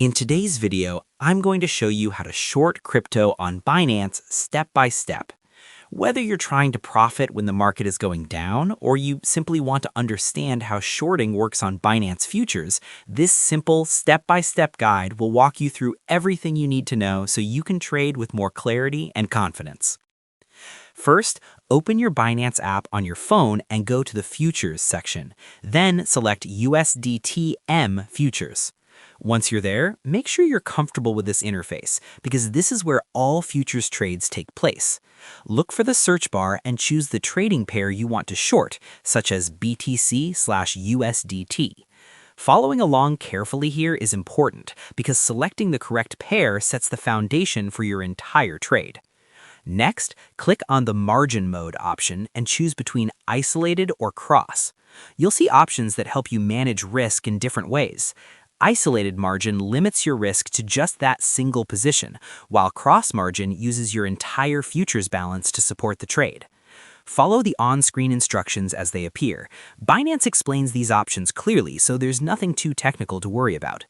In today's video, I'm going to show you how to short crypto on Binance step by step. Whether you're trying to profit when the market is going down, or you simply want to understand how shorting works on Binance futures, this simple step-by-step guide will walk you through everything you need to know so you can trade with more clarity and confidence. First, open your Binance app on your phone and go to the Futures section. Then select USDT-M Futures. Once you're there, make sure you're comfortable with this interface because this is where all futures trades take place. Look for the search bar and choose the trading pair you want to short, such as BTC/USDT. Following along carefully here is important because selecting the correct pair sets the foundation for your entire trade. Next, click on the Margin Mode option and choose between Isolated or Cross. You'll see options that help you manage risk in different ways. Isolated margin limits your risk to just that single position, while cross margin uses your entire futures balance to support the trade. Follow the on-screen instructions as they appear. Binance explains these options clearly, so there's nothing too technical to worry about.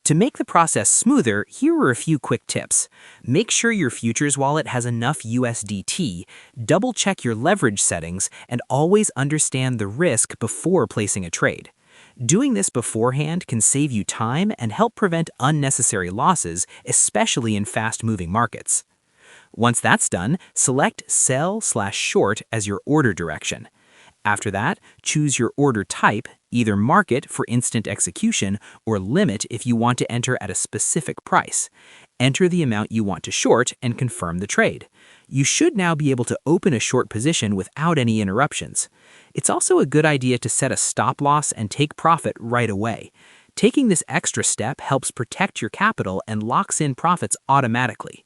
To make the process smoother, here are a few quick tips. Make sure your futures wallet has enough USDT, double-check your leverage settings, and always understand the risk before placing a trade. Doing this beforehand can save you time and help prevent unnecessary losses, especially in fast-moving markets. Once that's done, select Sell/Short as your order direction. After that, choose your order type, either Market for instant execution or Limit if you want to enter at a specific price. Enter the amount you want to short and confirm the trade. You should now be able to open a short position without any interruptions. It's also a good idea to set a stop loss and take profit right away. Taking this extra step helps protect your capital and locks in profits automatically.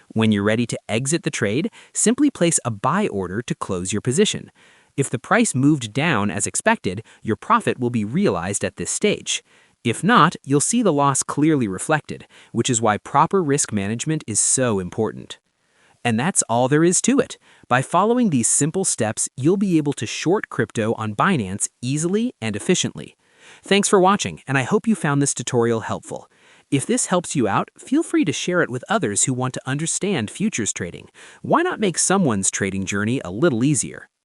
When you're ready to exit the trade, simply place a buy order to close your position. If the price moved down as expected, your profit will be realized at this stage. If not, you'll see the loss clearly reflected, which is why proper risk management is so important. And that's all there is to it. By following these simple steps, you'll be able to short crypto on Binance easily and efficiently. Thanks for watching, and I hope you found this tutorial helpful. If this helps you out, feel free to share it with others who want to understand futures trading. Why not make someone's trading journey a little easier?